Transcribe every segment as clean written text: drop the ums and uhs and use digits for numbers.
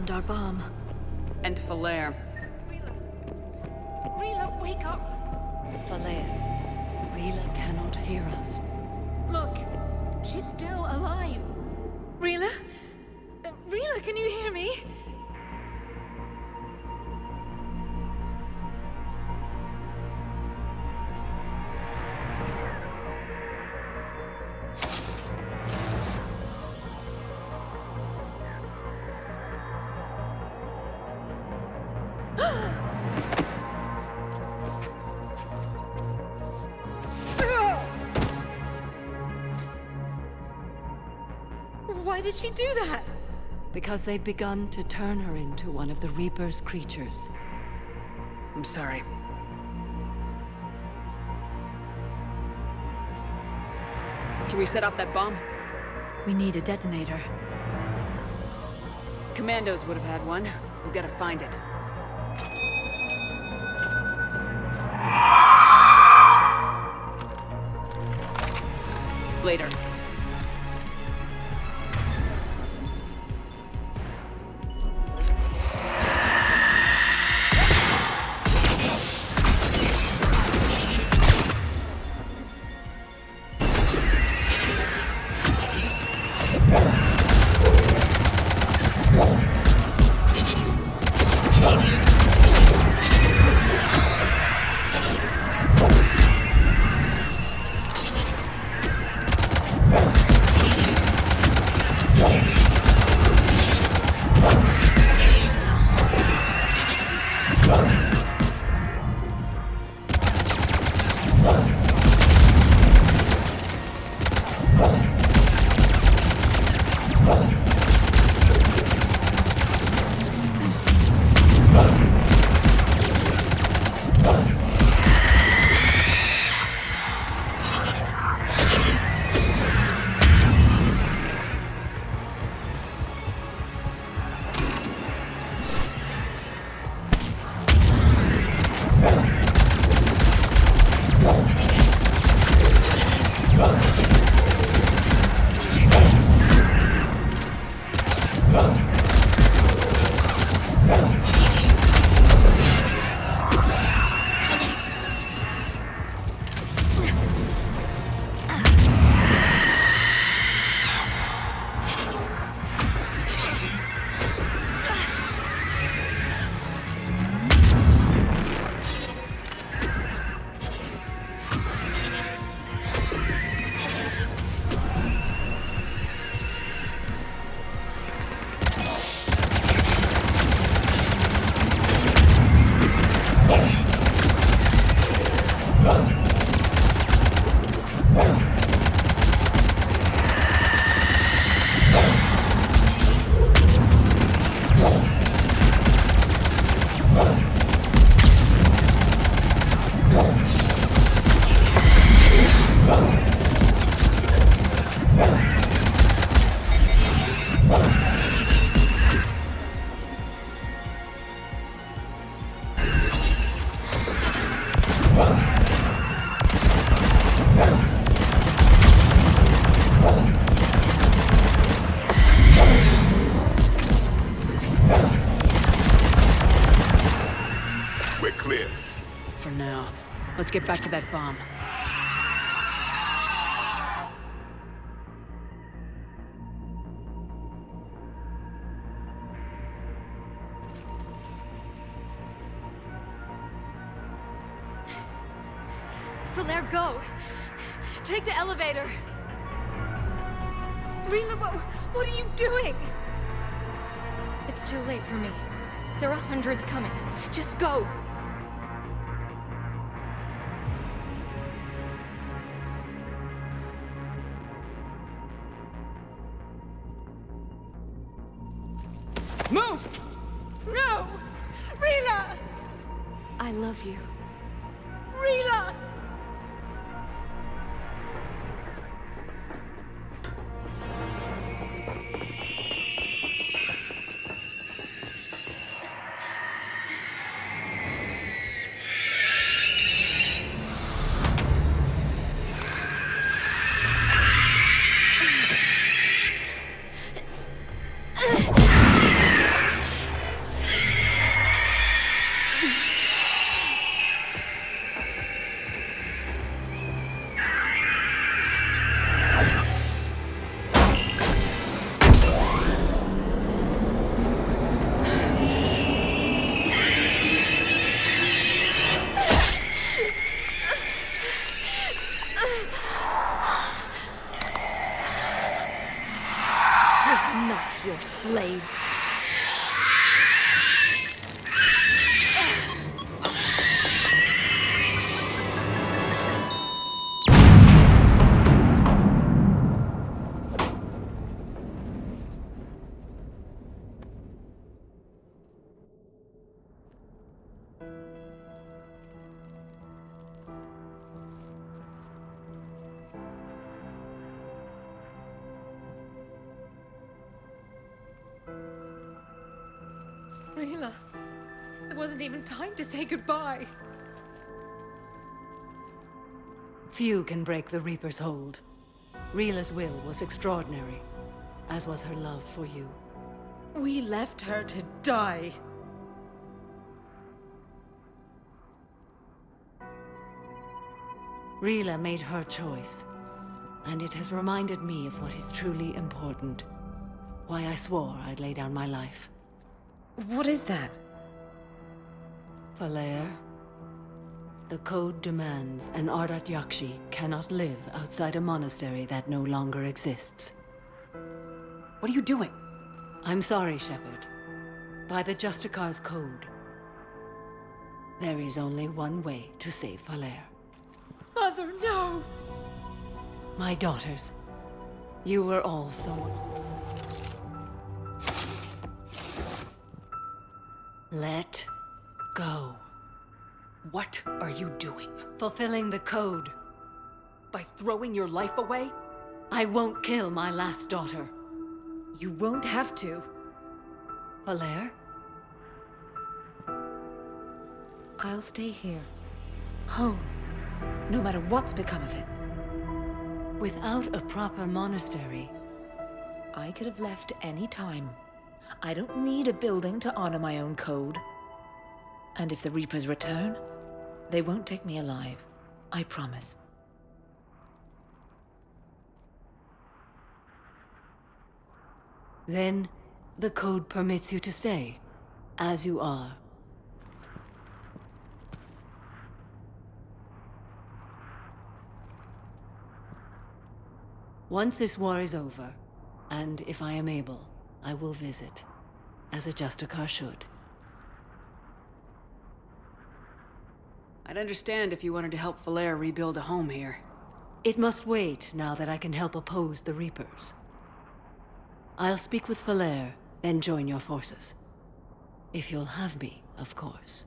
found our bomb. And Falere. Rila, wake up! Falere, Rila cannot hear us. Look, she's still alive. Rila? Rila, can you hear me? Why did she do that? Because they've begun to turn her into one of the Reaper's creatures. I'm sorry. Can we set off that bomb? We need a detonator. Commandos would have had one. We've got to find it. Later. Let's get back to that bomb. Falere, go! Take the elevator! Rila, what are you doing? It's too late for me. There are hundreds coming. Just go! Move! No! Rila! I love you. Rila! Rila, there wasn't even time to say goodbye. Few can break the Reaper's hold. Rila's will was extraordinary, as was her love for you. We left her to die. Rila made her choice, and it has reminded me of what is truly important. Why I swore I'd lay down my life. What is that? Falair, the code demands an Ardat-Yakshi cannot live outside a monastery that no longer exists. What are you doing? I'm sorry, Shepard. By the Justicar's code, there is only one way to save Falair. Mother, no! My daughters, you were all so... Let go. What are you doing? Fulfilling the code. By throwing your life away? I won't kill my last daughter. You won't have to. Falair? I'll stay here. Home. No matter what's become of it. Without a proper monastery, I could have left any time. I don't need a building to honor my own code. And if the Reapers return, they won't take me alive. I promise. then the code permits you to stay, as you are. Once this war is over, and if I am able, I will visit, as a Justicar should. I'd understand if you wanted to help Falair rebuild a home here. It must wait now that I can help oppose the Reapers. I'll speak with Falair, then join your forces. If you'll have me, of course.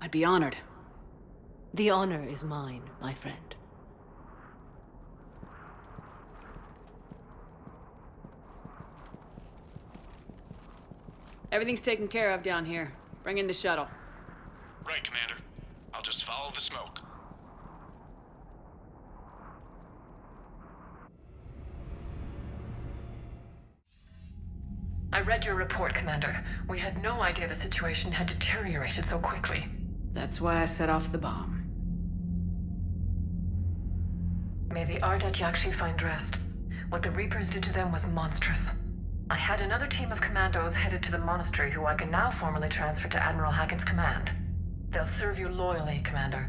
I'd be honored. The honor is mine, my friend. Everything's taken care of down here. Bring in the shuttle. Right, Commander. I'll just follow the smoke. I read your report, Commander. We had no idea the situation had deteriorated so quickly. That's why I set off the bomb. May the Ardat-Yakshi find rest. What the Reapers did to them was monstrous. I had another team of commandos headed to the monastery who I can now formally transfer to Admiral Hackett's command. They'll serve you loyally, Commander.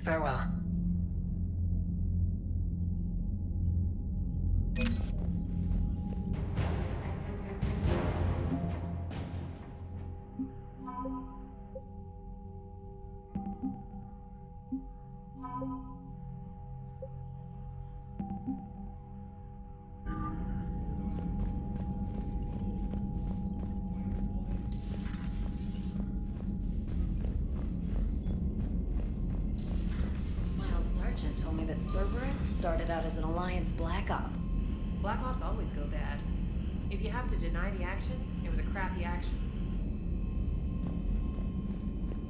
Farewell. Sergeant told me that Cerberus started out as an Alliance Black Op. Black Ops always go bad. If you have to deny the action, it was a crappy action.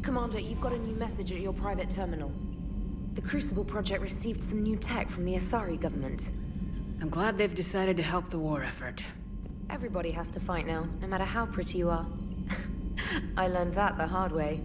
Commander, you've got a new message at your private terminal. The Crucible Project received some new tech from the Asari government. I'm glad they've decided to help the war effort. Everybody has to fight now, no matter how pretty you are. I learned that the hard way.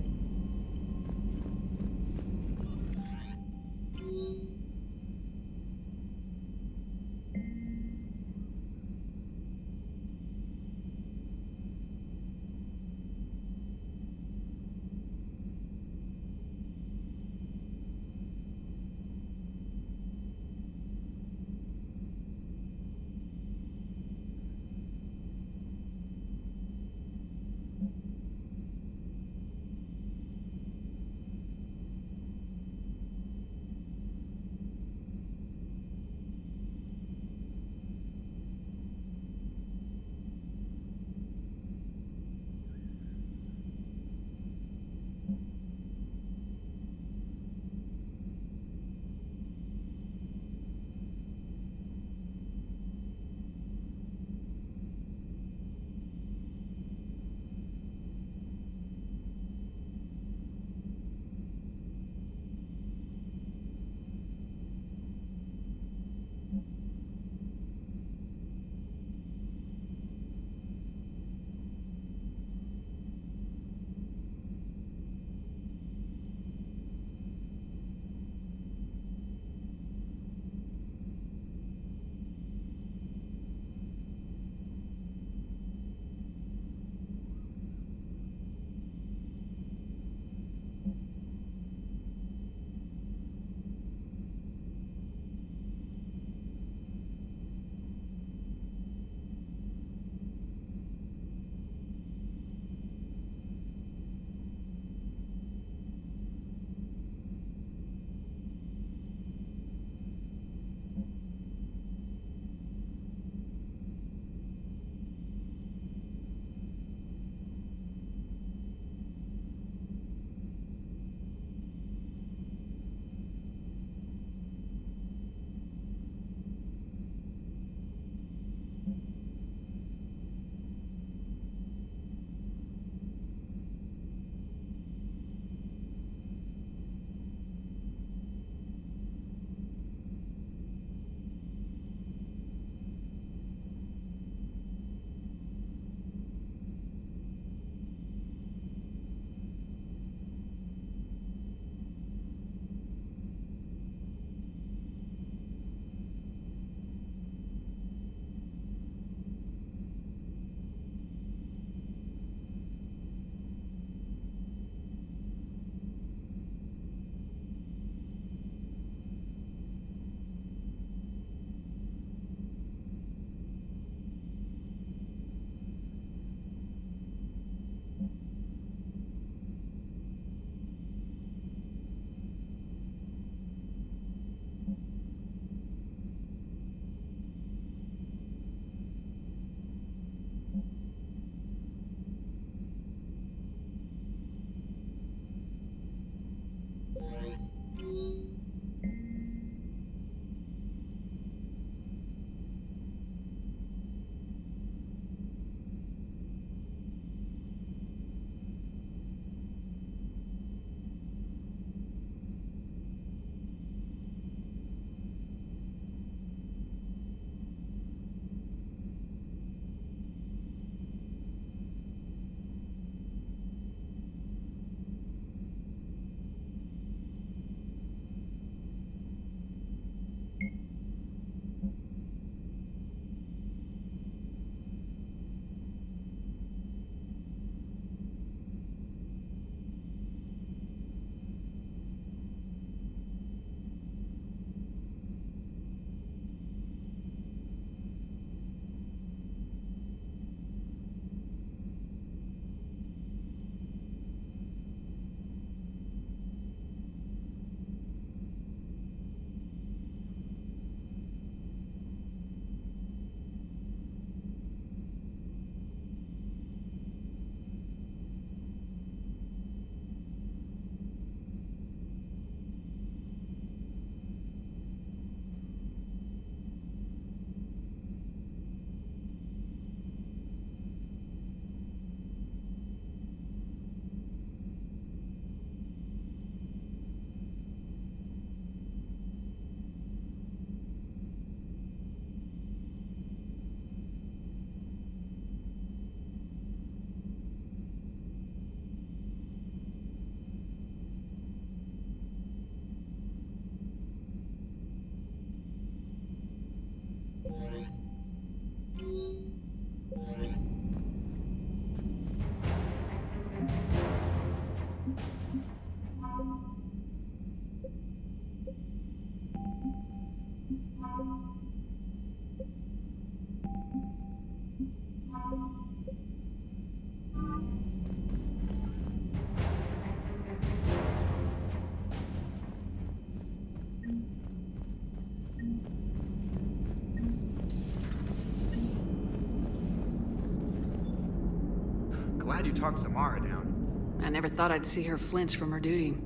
glad you talked Samara down. I never thought I'd see her flinch from her duty.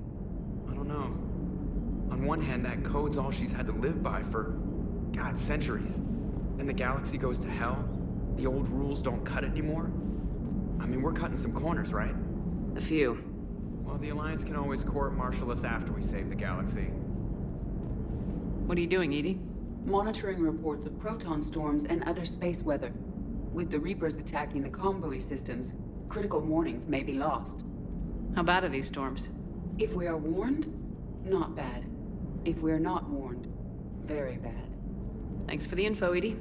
I don't know. On one hand, that code's all she's had to live by for, God, centuries. Then the galaxy goes to hell. The old rules don't cut it anymore. I mean, we're cutting some corners, right? A few. Well, the Alliance can always court-martial us after we save the galaxy. What are you doing, Edie? Monitoring reports of proton storms and other space weather. With the Reapers attacking the comm buoy systems, critical warnings may be lost. How bad are these storms? If we are warned, not bad. If we're not warned, very bad. Thanks for the info, Edie.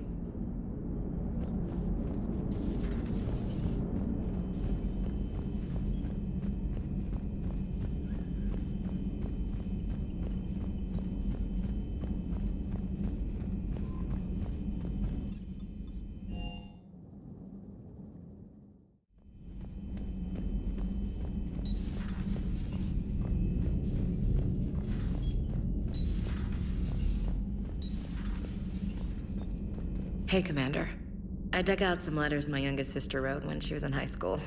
Hey, Commander. I dug out some letters my youngest sister wrote when she was in high school.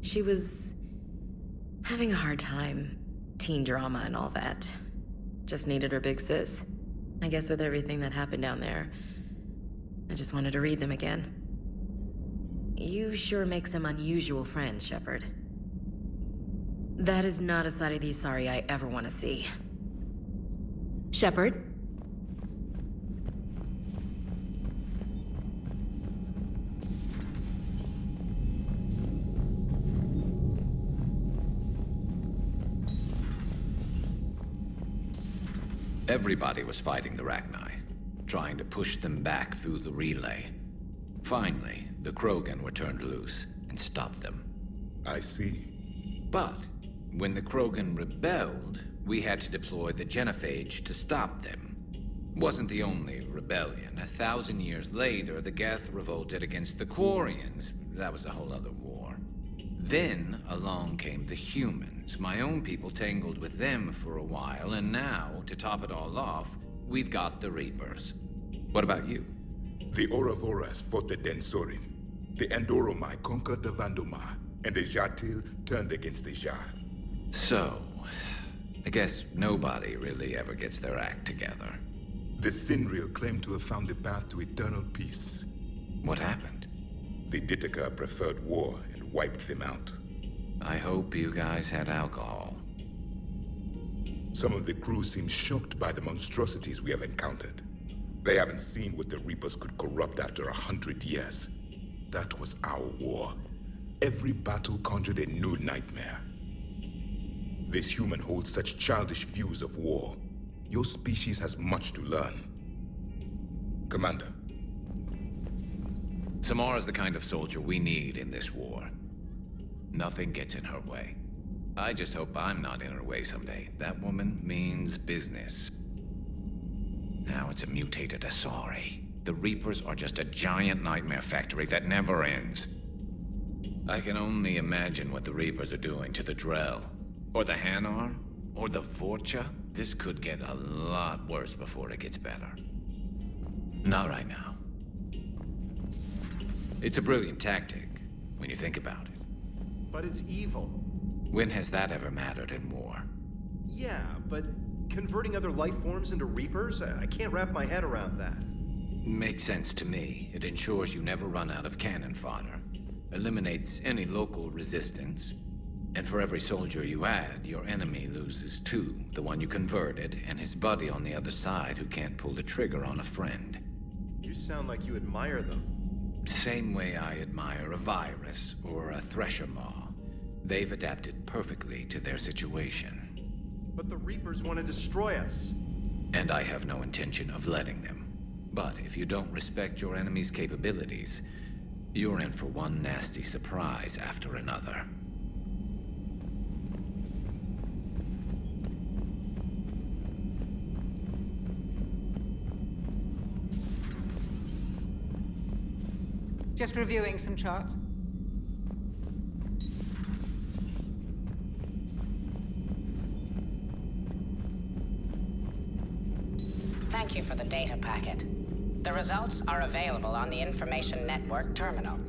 She was having a hard time. Teen drama and all that. Just needed her big sis. I guess with everything that happened down there, I just wanted to read them again. You sure make some unusual friends, Shepard. That is not a side of the Asari I ever want to see. Shepard? Everybody was fighting the Rachni, trying to push them back through the relay. Finally, the Krogan were turned loose and stopped them. I see. But when the Krogan rebelled, we had to deploy the genophage to stop them. Wasn't the only rebellion. 1,000 years later, the Geth revolted against the Quarians. That was a whole other war. Then along came the humans. My own people tangled with them for a while, and now, to top it all off, we've got the Reapers. What about you? The Ouroboros fought the Densorim. The Andoromai conquered the Vandomar, and the Jatil turned against the Jar. So, I guess nobody really ever gets their act together. The Sinriel claimed to have found the path to eternal peace. What happened? The Ditaka preferred war and wiped them out. I hope you guys had alcohol. Some of the crew seem shocked by the monstrosities we have encountered. They haven't seen what the Reapers could corrupt after 100 years. That was our war. Every battle conjured a new nightmare. This human holds such childish views of war. Your species has much to learn. Commander. Samara's the kind of soldier we need in this war. Nothing gets in her way. I just hope I'm not in her way someday. That woman means business. Now it's a mutated Asari. The Reapers are just a giant nightmare factory that never ends. I can only imagine what the Reapers are doing to the Drell. Or the Hanar. Or the Vorcha. This could get a lot worse before it gets better. Not right now. It's a brilliant tactic, when you think about it. But it's evil. When has that ever mattered in war? Yeah, but converting other life forms into Reapers? I can't wrap my head around that. Makes sense to me. It ensures you never run out of cannon fodder. Eliminates any local resistance. And for every soldier you add, your enemy loses two. The one you converted, and his buddy on the other side who can't pull the trigger on a friend. You sound like you admire them. Same way I admire a virus or a thresher maw. They've adapted perfectly to their situation. But the Reapers want to destroy us. And I have no intention of letting them. But if you don't respect your enemy's capabilities, you're in for one nasty surprise after another. Just reviewing some charts. Thank you for the data packet. The results are available on the Information Network terminal.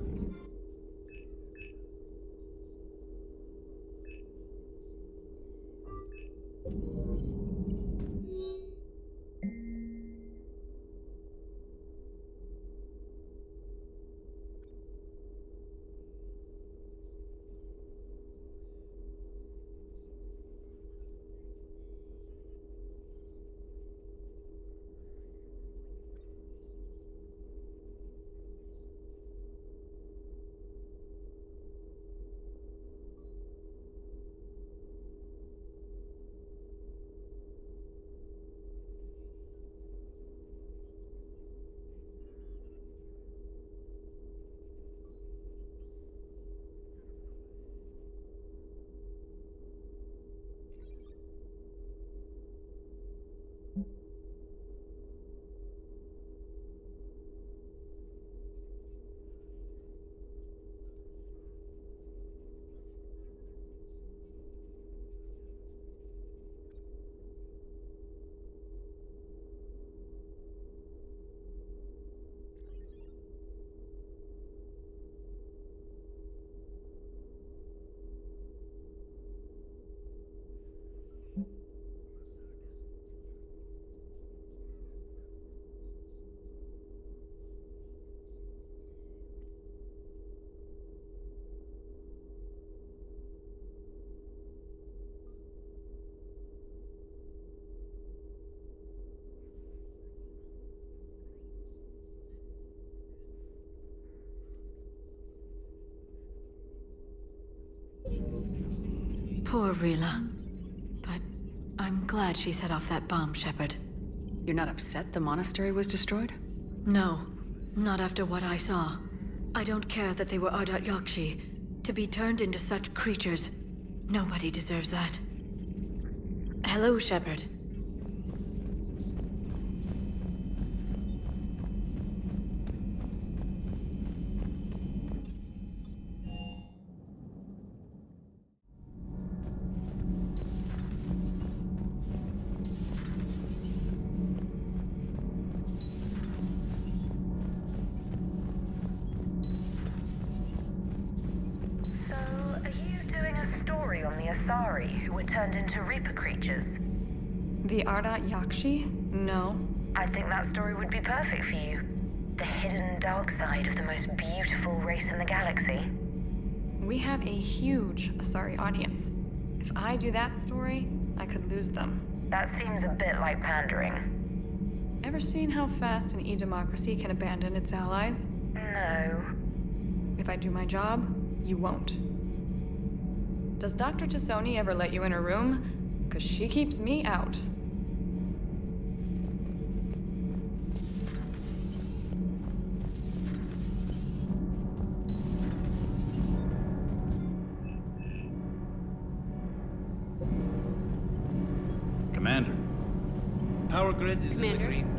Poor Rila. But I'm glad she set off that bomb, Shepard. You're not upset the monastery was destroyed? No, not after what I saw. I don't care that they were Ardat-Yakshi. To be turned into such creatures, nobody deserves that. Hello, Shepard. Who were turned into Reaper creatures. The Ardat-Yakshi? No. I think that story would be perfect for you. The hidden dark side of the most beautiful race in the galaxy. We have a huge Asari audience. If I do that story, I could lose them. That seems a bit like pandering. Ever seen how fast an e-democracy can abandon its allies? No. If I do my job, you won't. Does Dr. Tassoni ever let you in her room? 'Cause she keeps me out. Commander. Power grid is in the green.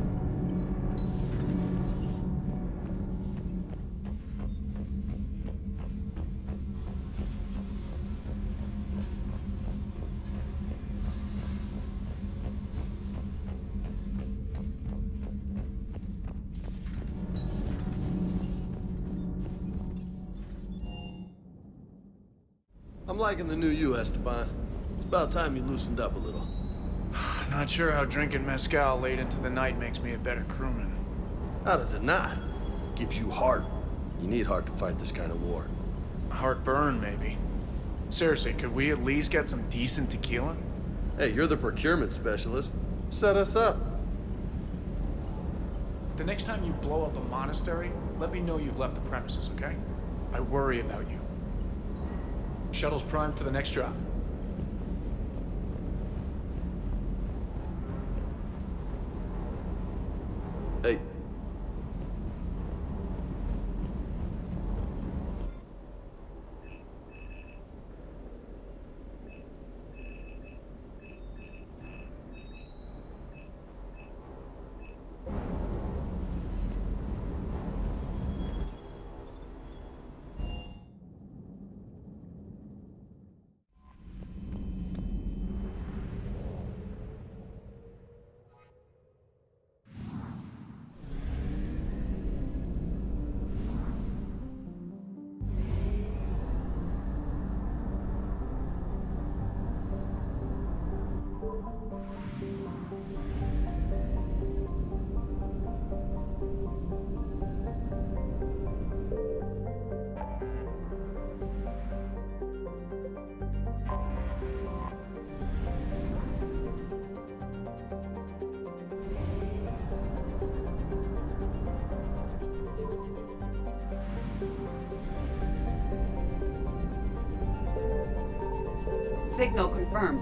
I'm liking the new you, Esteban. It's about time you loosened up a little. Not sure how drinking mezcal late into the night makes me a better crewman. How does it not? It gives you heart. You need heart to fight this kind of war. Heartburn, maybe. Seriously, could we at least get some decent tequila? Hey, you're the procurement specialist. Set us up. The next time you blow up a monastery, let me know you've left the premises, okay? I worry about you. Shuttle's primed for the next drop. Hey. Signal confirmed.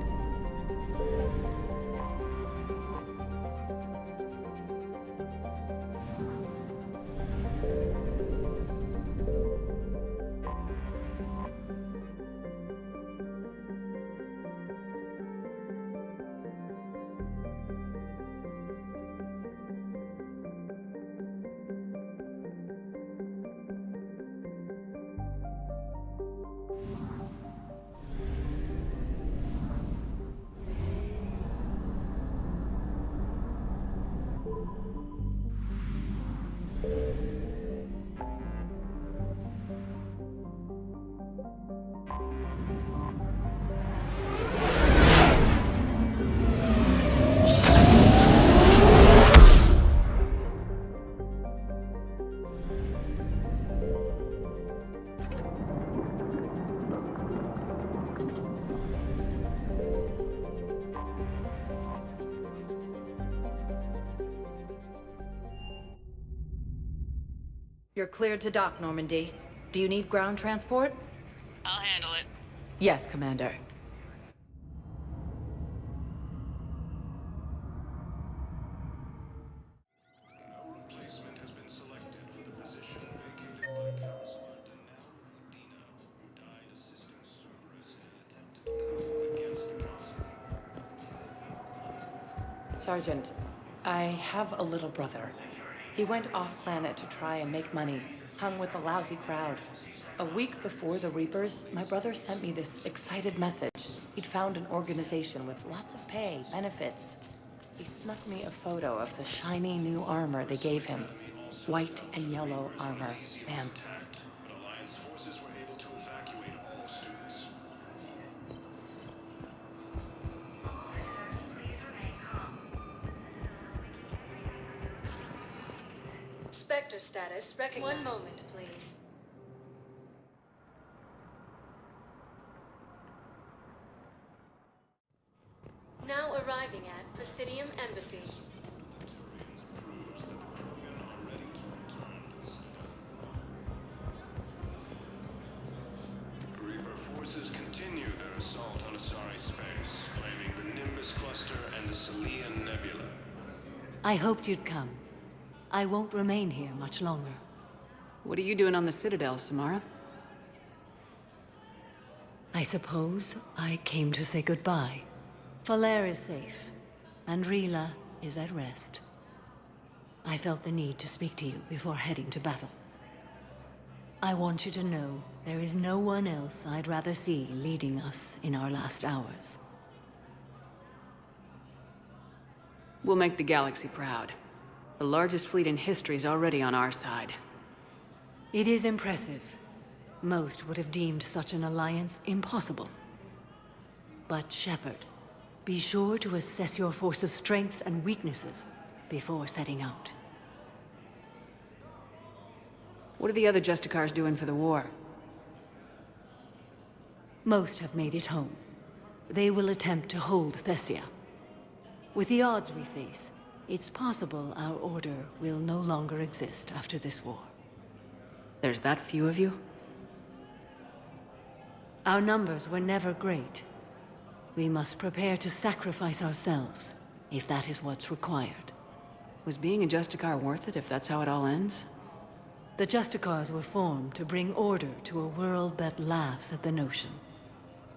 You're cleared to dock, Normandy. Do you need ground transport? I'll handle it. Yes, Commander. Sergeant, I have a little brother. He went off-planet to try and make money, hung with a lousy crowd. A week before the Reapers, my brother sent me this excited message. He'd found an organization with lots of pay, benefits. He snuck me a photo of the shiny new armor they gave him. White and yellow armor, man. Spectre status, one moment, please. Now arriving at Presidium Embassy. Reaper forces continue their assault on Asari space, claiming the Nimbus Cluster and the Salian Nebula. I hoped you'd come. I won't remain here much longer. What are you doing on the Citadel, Samara? I suppose I came to say goodbye. Falair is safe, and Rila is at rest. I felt the need to speak to you before heading to battle. I want you to know there is no one else I'd rather see leading us in our last hours. We'll make the galaxy proud. The largest fleet in history is already on our side. It is impressive. Most would have deemed such an alliance impossible. But Shepard, be sure to assess your force's strengths and weaknesses before setting out. What are the other Justicars doing for the war? Most have made it home. They will attempt to hold Thessia. With the odds we face, it's possible our order will no longer exist after this war. There's that few of you? Our numbers were never great. We must prepare to sacrifice ourselves, if that is what's required. Was being a Justicar worth it if that's how it all ends? The Justicars were formed to bring order to a world that laughs at the notion.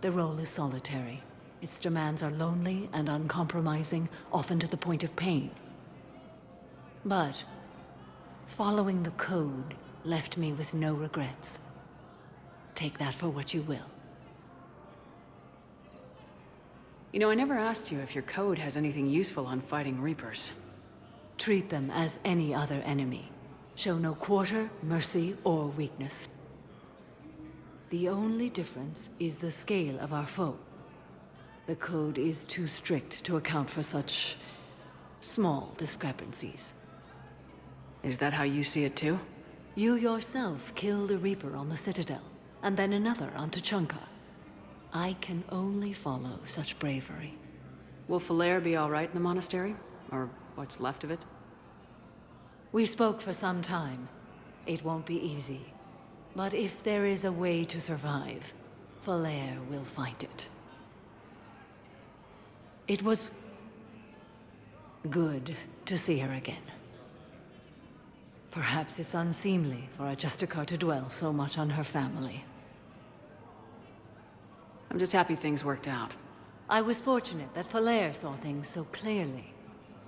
The role is solitary. Its demands are lonely and uncompromising, often to the point of pain. But following the code left me with no regrets. Take that for what you will. You know, I never asked you if your code has anything useful on fighting Reapers. Treat them as any other enemy. Show no quarter, mercy, or weakness. The only difference is the scale of our foe. The code is too strict to account for such small discrepancies. Is that how you see it too? You yourself killed a Reaper on the Citadel, and then another on Tuchanka. I can only follow such bravery. Will Falair be all right in the monastery? Or what's left of it? We spoke for some time. It won't be easy. But if there is a way to survive, Falair will find it. It was good to see her again. Perhaps it's unseemly for a Justicar to dwell so much on her family. I'm just happy things worked out. I was fortunate that Falair saw things so clearly.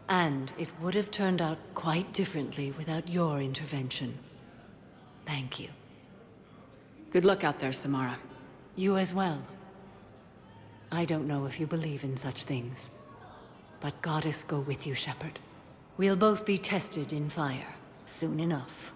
And it would have turned out quite differently without your intervention. Thank you. Good luck out there, Samara. You as well. I don't know if you believe in such things, but Goddess go with you, Shepard. We'll both be tested in fire, soon enough.